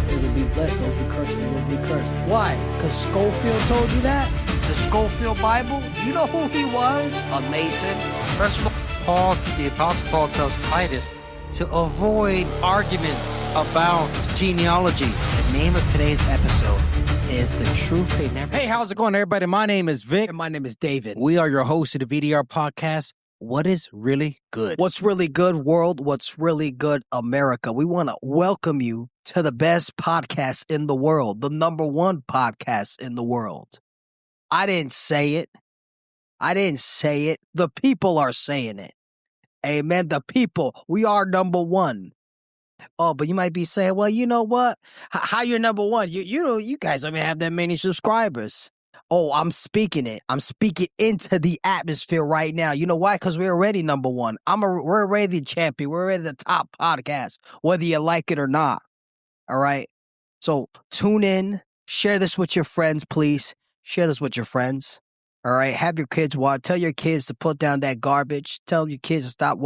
blessed, those will be blessed. Those who curse me will be cursed. Why? Because Schofield told you that? The Schofield Bible? You know who he was? A Mason. First of all, the Apostle Paul tells Titus to avoid arguments about genealogies. The name of today's episode is The Truth They Never... Hey, how's it going, everybody? My name is Vic. And my name is David. We are your hosts of the V.D.R. podcast. What is really good? What's really good, world? What's really good, America? We want to welcome you to the best podcast in the world, the number one podcast in the world. I didn't say it. The people are saying it. Amen. The people. We are number one. Oh, but you might be saying, well, you know what? How you're number one? You guys don't even have that many subscribers. Oh, I'm speaking it. I'm speaking into the atmosphere right now. You know why? Because we're already number one. We're already the champion. We're already the top podcast, whether you like it or not. All right? So tune in. Share this with your friends, please. Share this with your friends. All right? Have your kids watch. Tell your kids to put down that garbage. Tell your kids to stop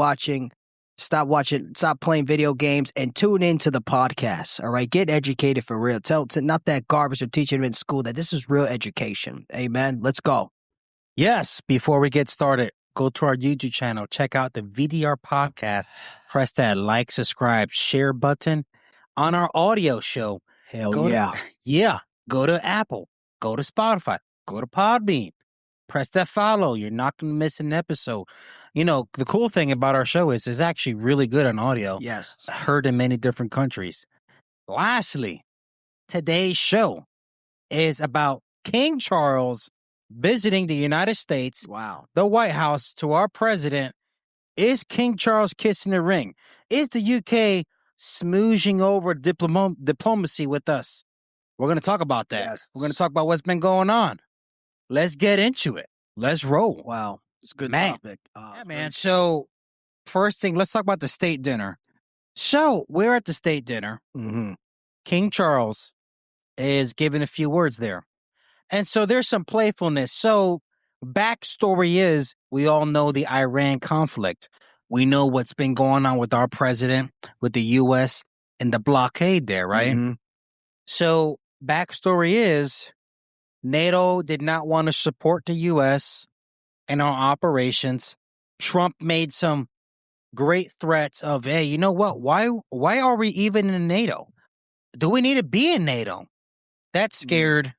playing video games, and tune into the podcast. All right, get educated for real. Tell not that garbage they're teaching them in school, that this is real education. Amen. Let's go. Yes, before we get started, go to our YouTube channel, check out the V.D.R. podcast, press that like, subscribe, share button on our audio show. Hell yeah. Go to Apple, go to Spotify, go to Podbean. Press that follow. You're not going to miss an episode. You know, the cool thing about our show is it's actually really good on audio. Yes. Heard in many different countries. Lastly, today's show is about King Charles visiting the United States. Wow. The White House, to our president. Is King Charles kissing the ring? Is the UK smooching over diplomacy with us? We're going to talk about that. Yes. We're going to talk about what's been going on. Let's get into it. Let's roll. Wow. It's a good Man. topic. Yeah, man. So, first thing, let's talk about the state dinner. So, we're at the state dinner. Mm-hmm. King Charles is giving a few words there. And so, there's some playfulness. So, backstory is, we all know the Iran conflict. We know what's been going on with our president, with the U.S., and the blockade there, right? Mm-hmm. So, backstory is... NATO did not want to support the U.S. in our operations. Trump made some great threats of, hey, you know what? Why are we even in NATO? Do we need to be in NATO? That scared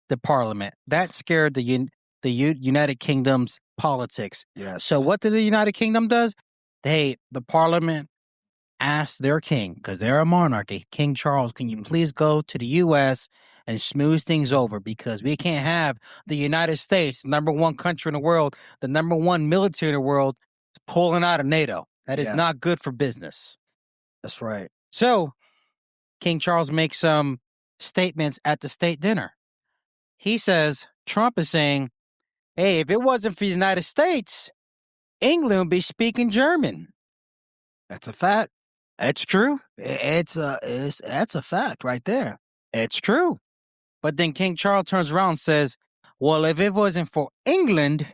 the parliament. That scared the United Kingdom's politics. Yes. So what did the United Kingdom does? The parliament asked their king, because they're a monarchy, King Charles, can you please go to the U.S. and smooth things over, because we can't have the United States, number one country in the world, the number one military in the world, pulling out of NATO. That is not good for business. That's right. So, King Charles makes some statements at the state dinner. He says, Trump is saying, hey, if it wasn't for the United States, England would be speaking German. That's a fact. It's true. That's a fact right there. It's true. But then King Charles turns around and says, well, if it wasn't for England,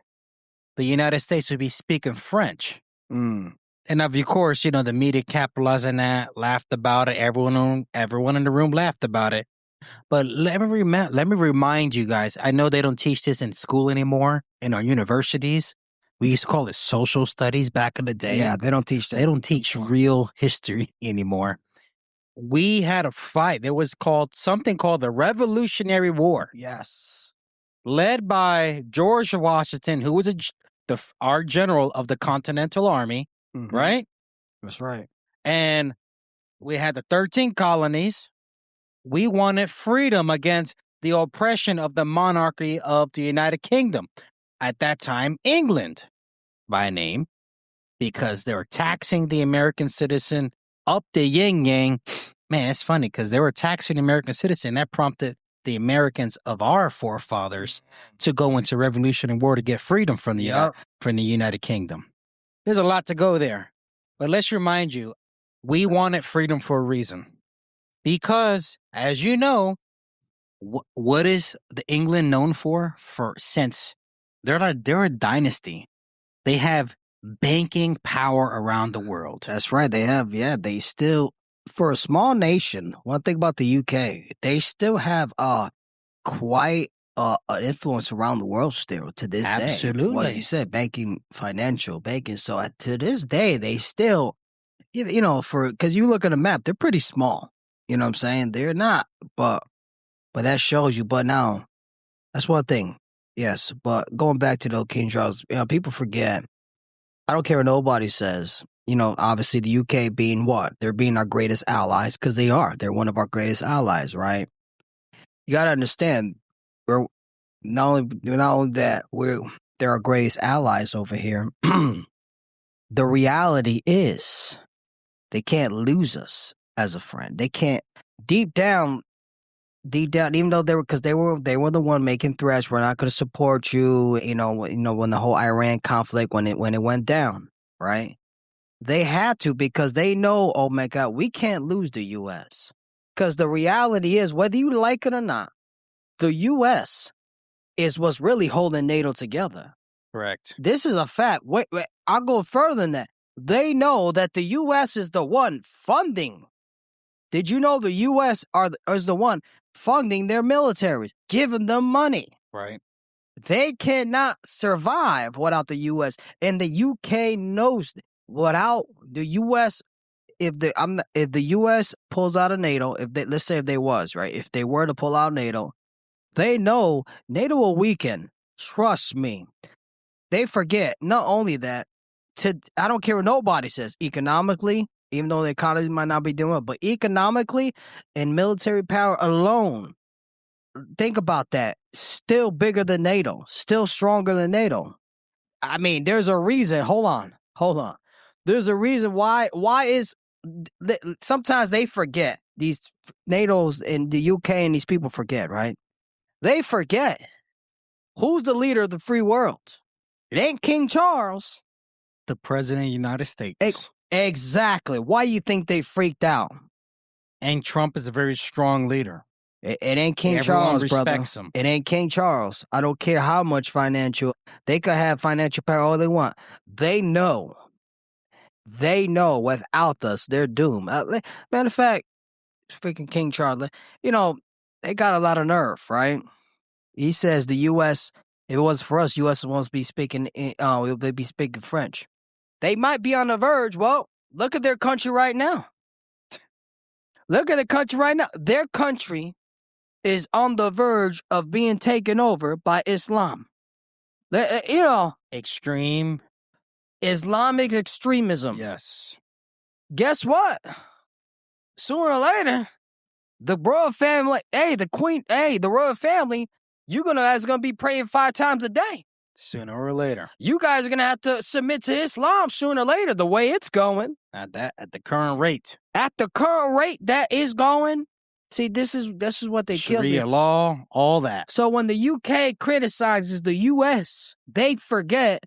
the United States would be speaking French. Mm. And of course, you know, the media capitalized on that, laughed about it. Everyone in the room laughed about it. But let me remind you guys, I know they don't teach this in school anymore, in our universities. We used to call it social studies back in the day. Yeah, they don't teach that. They don't teach real history anymore. We had a fight. There was something called the Revolutionary War. Yes. Led by George Washington, who was our general of the Continental Army, right? That's right. And we had the 13 colonies. We wanted freedom against the oppression of the monarchy of the United Kingdom. At that time, England, by name, because they were taxing the American citizen up the yin-yang. Man, it's funny because they were taxing the American citizen. That prompted the Americans of our forefathers to go into Revolutionary War to get freedom from the United Kingdom. There's a lot to go there. But let's remind you, we wanted freedom for a reason. Because, as you know, what is the England known for? Since they're a dynasty. They have banking power around the world. That's right. They have, they still for a small nation, one thing about the UK, they still have quite an influence around the world still to this day. Absolutely. Well, you said banking, financial banking. So to this day, they still, because you look at a map, they're pretty small. You know what I'm saying? They're not, but that shows you. But now, that's one thing. Yes, but going back to the King Charles, people forget. I don't care what nobody says. Obviously the UK being what? They're being our greatest allies because they are. They're one of our greatest allies, right? You got to understand, we're not only that they're our greatest allies over here. The reality is they can't lose us as a friend. They can't deep down, even though they were the one making threats. We're not going to support you. When the whole Iran conflict, when it went down, right? They had to because they know, oh my God, we can't lose the U.S. Because the reality is, whether you like it or not, the U.S. is what's really holding NATO together. Correct. This is a fact. Wait, I'll go further than that. They know that the U.S. is the one funding. Did you know the U.S. is the one funding their militaries, giving them money? Right. They cannot survive without the U.S. And the U.K. knows it. Without the U.S., if the U.S. pulls out of NATO, let's say if they were to pull out NATO, they know NATO will weaken. Trust me. They forget. Not only that, I don't care what nobody says. Economically, even though the economy might not be doing it, but economically and military power alone, think about that. Still bigger than NATO. Still stronger than NATO. I mean, there's a reason. Hold on. There's a reason why is sometimes they forget. These NATO's in the UK and these people forget, right? They forget who's the leader of the free world. It ain't King Charles. The President of the United States. Exactly. Why you think they freaked out? And Trump is a very strong leader. It ain't King Everyone Charles, brother. Him. It ain't King Charles. I don't care how much financial. They could have financial power all they want. They know without us, they're doomed. Matter of fact, freaking King Charles, they got a lot of nerve, right? He says the U.S., if it was for us, U.S. won't be speaking, they'd be speaking French. They might be on the verge. Well, look at their country right now. Their country is on the verge of being taken over by Islam. Extreme. Islamic extremism. Yes. Guess what? Sooner or later, the royal family, the royal family, it's gonna be praying 5 times a day. Sooner or later. You guys are gonna have to submit to Islam sooner or later, the way it's going. At the current rate. At the current rate that is going. See, this is what they kill. Sharia law, all that. So when the UK criticizes the US, they forget.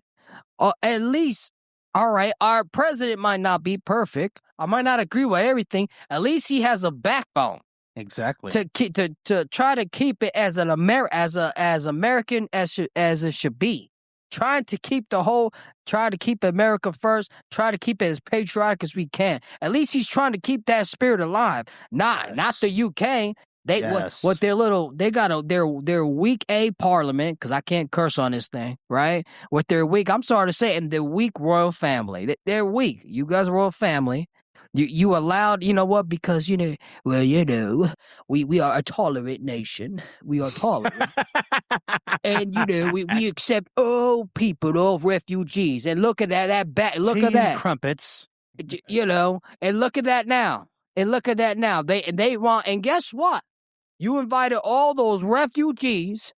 At least, all right, our president might not be perfect. I might not agree with everything. At least he has a backbone. Exactly. To try to keep it as American as it should be. Try to keep America first. Try to keep it as patriotic as we can. At least he's trying to keep that spirit alive. Not the UK. They got their weak A parliament, because I can't curse on this thing, right? With their weak, I'm sorry to say, and the weak royal family. They're weak. You guys are royal family. You allowed, you know what? Because we are a tolerant nation. We are tolerant, and we accept all people, all refugees. And look at that back. Look at that crumpets. And look at that now. They want, and guess what? You invited all those refugees,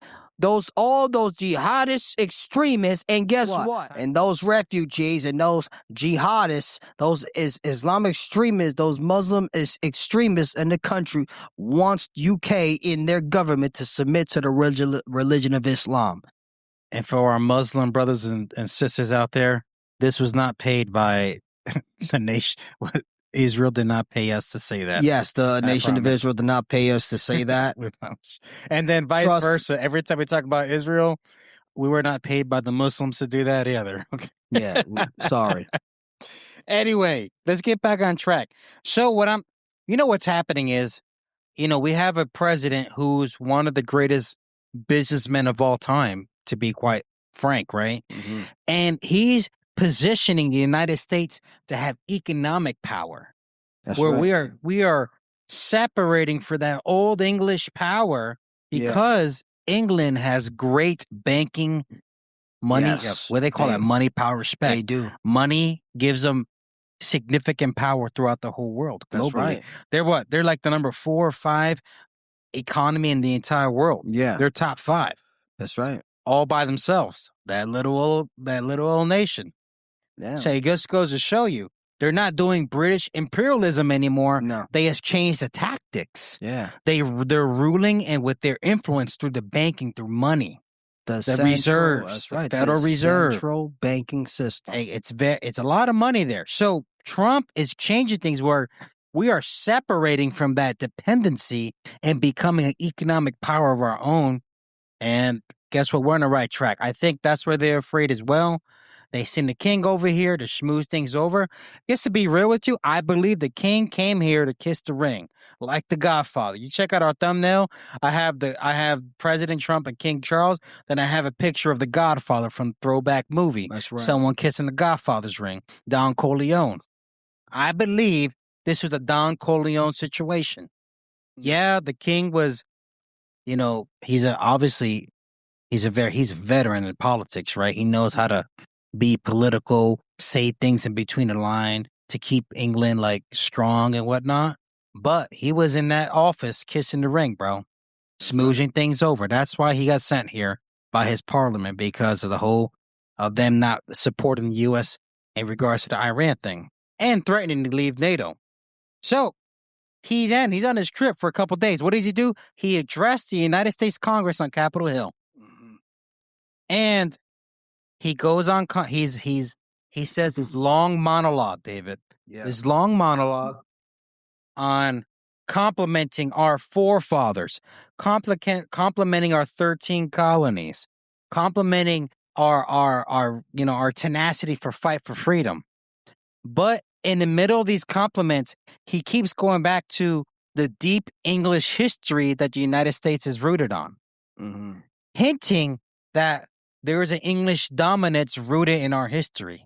all those jihadist extremists, and guess what? And those refugees and those jihadists, those Islamic extremists, those Muslim extremists in the country wants UK in their government to submit to the religion of Islam. And for our Muslim brothers and sisters out there, this was not paid by the nation. Israel did not pay us to say that. Yes, the nation of Israel did not pay us to say that. And then vice versa. Every time we talk about Israel, we were not paid by the Muslims to do that either. Okay. Yeah, sorry. Anyway, let's get back on track. So You know what's happening is, we have a president who's one of the greatest businessmen of all time, to be quite frank, right? Mm-hmm. And he's positioning the United States to have economic power. That's where right. we are separating for that old English power because England has great banking money. Yes, What they call that? Money, power, respect. They do. Money gives them significant power throughout the whole world globally. That's right. They're what? They're like the number 4 or 5 economy in the entire world. Yeah. They're top 5. That's right. All by themselves. That little old nation. Yeah. So it just goes to show you, they're not doing British imperialism anymore. No. They have changed the tactics. Yeah. They're ruling and with their influence through the banking, through money. The reserves. That's right. Federal Reserve. Central banking system. Hey, it's a lot of money there. So Trump is changing things where we are separating from that dependency and becoming an economic power of our own. And guess what? We're on the right track. I think that's where they're afraid as well. They send the king over here to schmooze things over. Just to be real with you, I believe the king came here to kiss the ring, like the Godfather. You check out our thumbnail. I have President Trump and King Charles. Then I have a picture of the Godfather from the throwback movie. That's right. Someone kissing the Godfather's ring. Don Corleone. I believe this was a Don Corleone situation. Yeah, the king was, he's a veteran in politics, right? He knows how to be political, say things in between the line to keep England like strong and whatnot. But he was in that office kissing the ring, bro, smooching things over. That's why he got sent here by his parliament, because of the whole of them not supporting the U.S. in regards to the Iran thing and threatening to leave NATO. So he's on his trip for a couple of days. What does he do? He addressed the United States Congress on Capitol Hill. Mm-hmm. And he goes on, he says his long monologue, David. Yeah. His long monologue on complimenting our forefathers, complimenting our 13 colonies, complimenting our tenacity for fight for freedom. But in the middle of these compliments, he keeps going back to the deep English history that the United States is rooted on, hinting that there is an English dominance rooted in our history.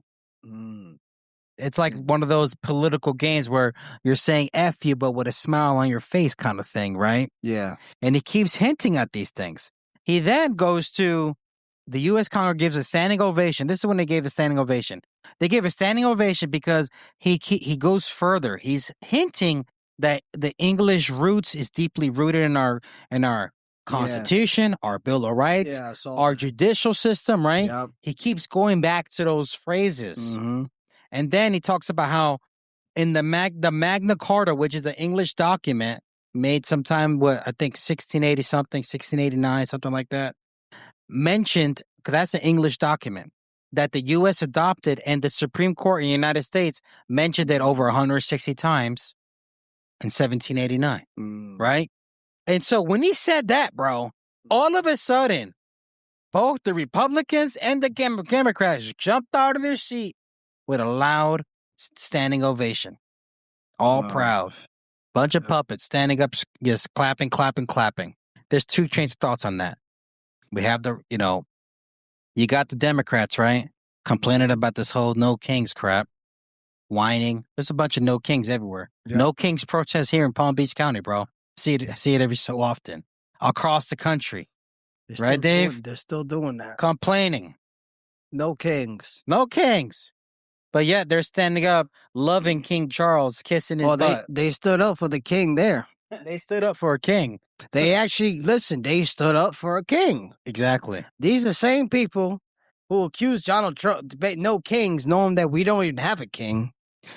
It's like one of those political games where you're saying F you, but with a smile on your face kind of thing, right? Yeah. And he keeps hinting at these things. He then goes to the U.S. Congress, gives a standing ovation. This is when they gave a standing ovation. They gave a standing ovation because he goes further. He's hinting that the English roots is deeply rooted in our Constitution, our Bill of Rights, our judicial system, right? Yep. He keeps going back to those phrases. And then he talks about how in the Magna Carta, which is an English document made sometime, I think 1680 something, 1689, something like that, mentioned, because that's an English document, that the U.S. adopted, and the Supreme Court in the United States mentioned it over 160 times in 1789, right? And so when he said that, bro, all of a sudden, both the Republicans and the Democrats jumped out of their seat with a loud standing ovation. All proud. Bunch of puppets standing up, just clapping, clapping, clapping. There's 2 trains of thoughts on that. We have you got the Democrats, right? Complaining about this whole no kings crap. Whining. There's a bunch of no kings everywhere. Yeah. No kings protests here in Palm Beach County, bro. See it every so often. Across the country. Right, Dave? They're still doing that. Complaining. No kings. No kings. But yet they're standing up, loving King Charles, kissing his butt. They stood up for the king there. They stood up for a king. They actually, they stood up for a king. Exactly. These are the same people who accuse Donald Trump, no kings, knowing that we don't even have a king.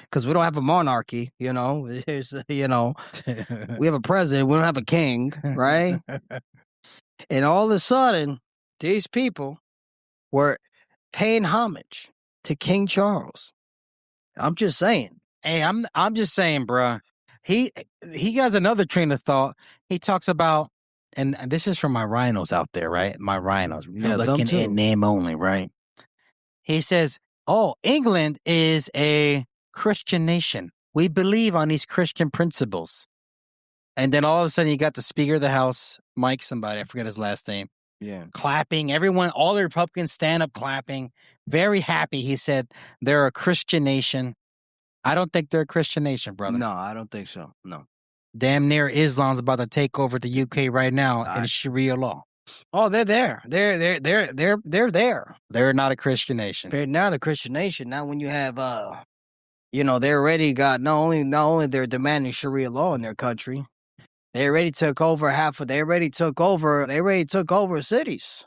Because we don't have a monarchy, we have a president, we don't have a king, right? And all of a sudden, these people were paying homage to King Charles. I'm just saying. Hey, I'm just saying, bruh. He has another train of thought. He talks about, and this is from my rhinos out there, right? My rhinos, looking in name only, right? He says, "Oh, England is a Christian nation." We believe on these Christian principles. And then all of a sudden you got the Speaker of the House, Mike somebody, I forget his last name. Yeah. Clapping. Everyone, all the Republicans stand up clapping. Very happy. He said they're a Christian nation. I don't think they're a Christian nation, brother. No, I don't think so. No. Damn near Islam's about to take over the UK right now in Sharia law. Oh, they're there. They're there. They're not a Christian nation. They're not a Christian nation. Now, when you have, they already got not only they're demanding Sharia law in their country, they already took over they already took over cities,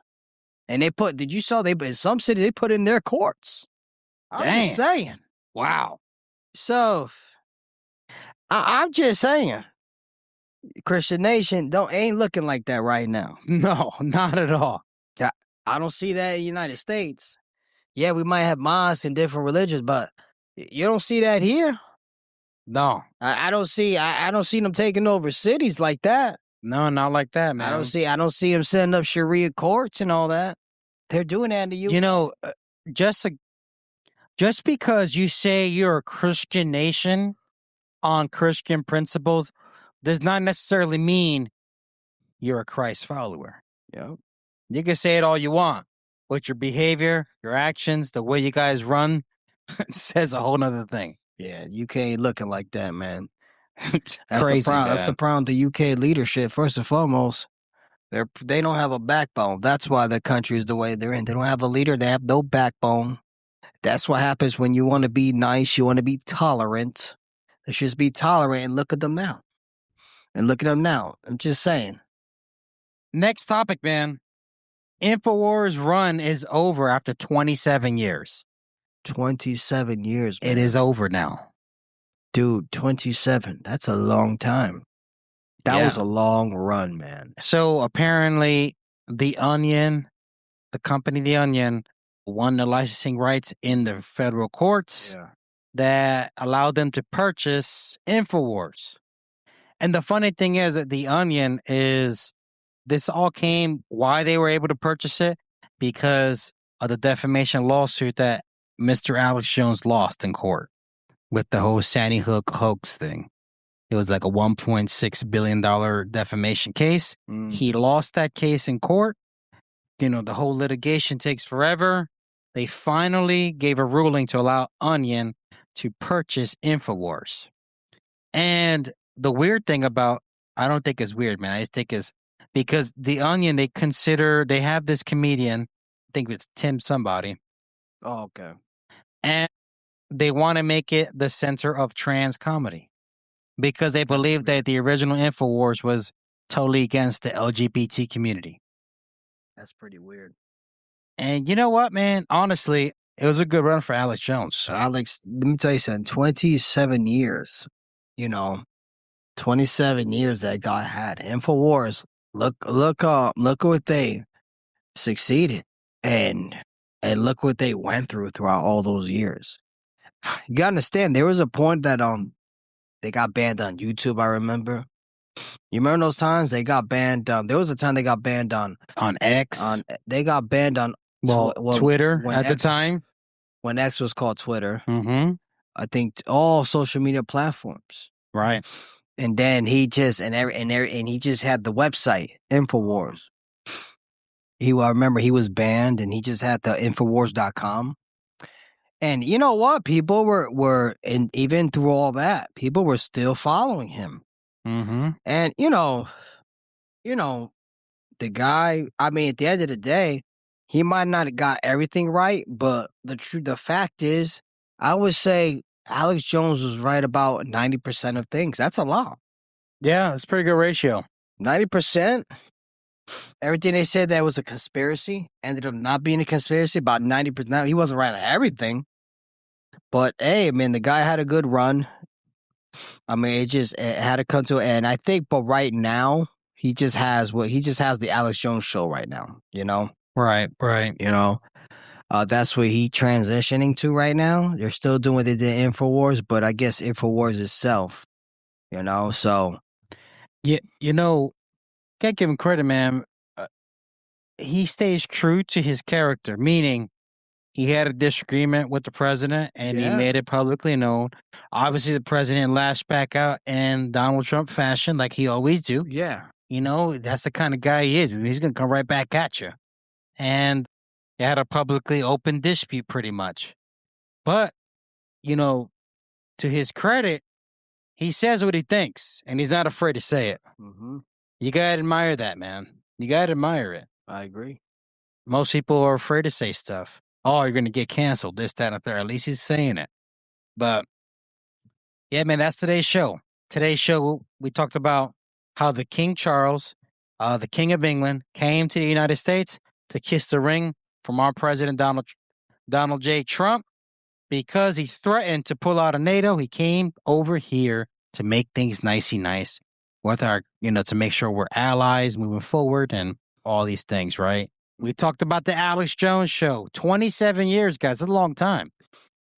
and they put. Did you saw in some cities they put in their courts? I'm just saying. Wow. So, I'm just saying. Christian nation ain't looking like that right now. No, not at all. I don't see that in the United States. Yeah, we might have mosques and different religions, but you don't see that here. No, I don't see them taking over cities like that. No, not like that, man. I don't see them setting up Sharia courts and all that. They're doing that in the U.S. You know, just because you say you're a Christian nation on Christian principles does not necessarily mean you're a Christ follower. Yeah. You can say it all you want, but your behavior, your actions, the way you guys run says a whole nother thing. Yeah, UK ain't looking like that, man. That's crazy. That's the problem. The UK leadership, first and foremost, they don't have a backbone. That's why the country is the way they're in. They don't have a leader. They have no backbone. That's what happens when you want to be nice. You want to be tolerant. Let's just be tolerant and look at them now. I'm just saying. Next topic, man. Infowars run is over after 27 years. 27 years, man. It is over now. Dude, 27. That's a long time. That was a long run, man. So apparently the company The Onion, won the licensing rights in the federal courts that allowed them to purchase Infowars. And the funny thing is that The Onion this all came, why they were able to purchase it, because of the defamation lawsuit that Mr. Alex Jones lost in court with the whole Sandy Hook hoax thing. It was like a $1.6 billion defamation case. He lost that case in court. The whole litigation takes forever. They finally gave a ruling to allow Onion to purchase Infowars. And the weird thing I don't think it's weird, man. I just think it's because The Onion, they have this comedian, I think it's Tim somebody. Oh, okay. And they want to make it the center of trans comedy because they believe that the original Infowars was totally against the LGBT community. That's pretty weird. And you know what, man? Honestly, it was a good run for Alex Jones. Alex, let me tell you something. 27 years, 27 years that guy had. Infowars, look what they succeeded and look what they went throughout all those years. You gotta understand, there was a point that they got banned on YouTube, I remember. You remember those times they got banned? There was a time they got banned on X. They got banned on Twitter at the time. When X was called Twitter. Mm-hmm. I think all social media platforms. Right. And then he just and he just had the website Infowars. I remember he was banned and he just had the Infowars.com. And you know what? People were and even through all that, people were still following him. Mm-hmm. And the guy, I mean, at the end of the day, he might not have got everything right, but the fact is, I would say Alex Jones was right about 90% of things. That's a lot. Yeah, that's a pretty good ratio. 90%. Everything they said that was a conspiracy ended up not being a conspiracy. About 90%. He wasn't right on everything. But hey, I mean, the guy had a good run. I mean, it had to come to an end. I think, but right now, he just has the Alex Jones show right now, Right. That's what he transitioning to right now. They're still doing what they did in Infowars, but I guess Infowars itself, so. Yeah, can't give him credit, man. He stays true to his character, meaning he had a disagreement with the president, and he Yeah. made it publicly known. Obviously, the president lashed back out in Donald Trump fashion, like he always do. Yeah. You know, that's the kind of guy he is. He's going to come right back at you. And they had a publicly open dispute pretty much. But, you know, to his credit, he says what he thinks, and he's not afraid to say it. Mm-hmm. You got to admire that, man. You got to admire it. I agree. Most people are afraid to say stuff. Oh, you're going to get canceled, this, that, and the third. At least he's saying it. But, yeah, man, that's today's show. Today's show, we talked about how the King Charles, the King of England, came to the United States to kiss the ring from our president, Donald J. Trump. Because he threatened to pull out of NATO, he came over here to make things nicey nice with our, to make sure we're allies moving forward and all these things, right? We talked about the Alex Jones show. 27 years, guys. That's a long time.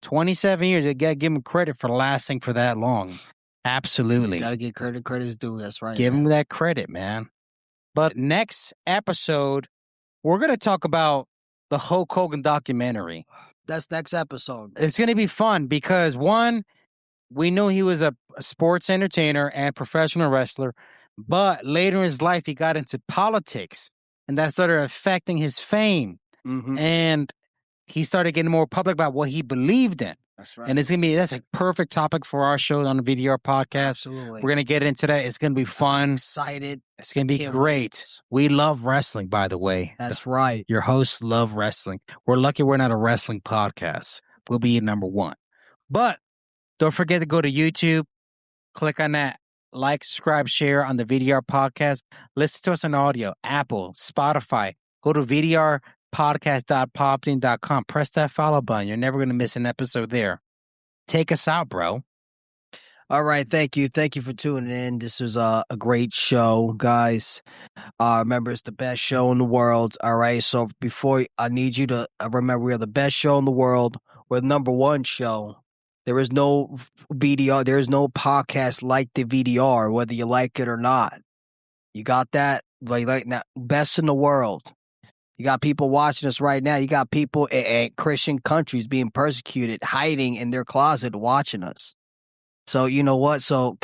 27 years. You got to give him credit for lasting for that long. Absolutely. You got to get credit. Credit's due. That's right. Give him that credit, man. But next episode, we're going to talk about the Hulk Hogan documentary. That's next episode. It's going to be fun because, one, we know he was a sports entertainer and professional wrestler, but later in his life, he got into politics, and that started affecting his fame. Mm-hmm. And he started getting more public about what he believed in. That's right. And that's a perfect topic for our show on the V.D.R. podcast. Absolutely. We're going to get into that. It's going to be fun. I'm excited. It's going to be great. We love wrestling, by the way. That's right. Your hosts love wrestling. We're lucky we're not a wrestling podcast. We'll be number one. But don't forget to go to YouTube. Click on that. Like, subscribe, share on the V.D.R. podcast. Listen to us on audio. Apple, Spotify. Go to vdrpodcast.podbean.com. Press that follow button. You're never going to miss an episode there. Take us out, bro. All right. Thank you. Thank you for tuning in. This was a great show, guys. Remember, it's the best show in the world. All right. So before, I need you to remember, we are the best show in the world. We're the number one show. There is no V.D.R. There is no podcast like the V.D.R., whether you like it or not. You got that? Like now, best in the world. You got people watching us right now. You got people in Christian countries being persecuted, hiding in their closet, watching us. So you know what? So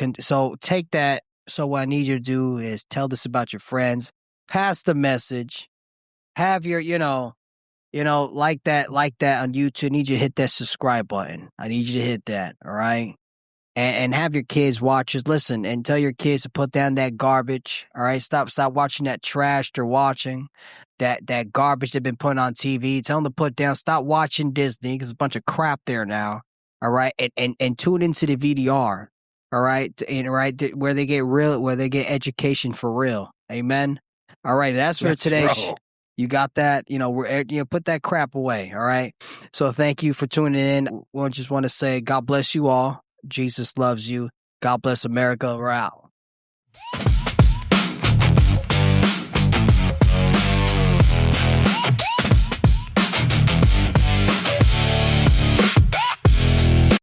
take that. So what I need you to do is tell this about your friends. Pass the message. Have your, like that on YouTube. I need you to hit that subscribe button. I need you to hit that. All right. And have your kids watch us. Listen, and tell your kids to put down that garbage. All right. Stop watching that trash they're watching. That garbage they've been putting on TV. Tell them to put down. Stop watching Disney because there's a bunch of crap there now. All right. And tune into the V.D.R. All right. Where they get education for real. Amen. All right. That's for today's. You got that? Put that crap away. All right. So thank you for tuning in. We just want to say God bless you all. Jesus loves you. God bless America. We're out.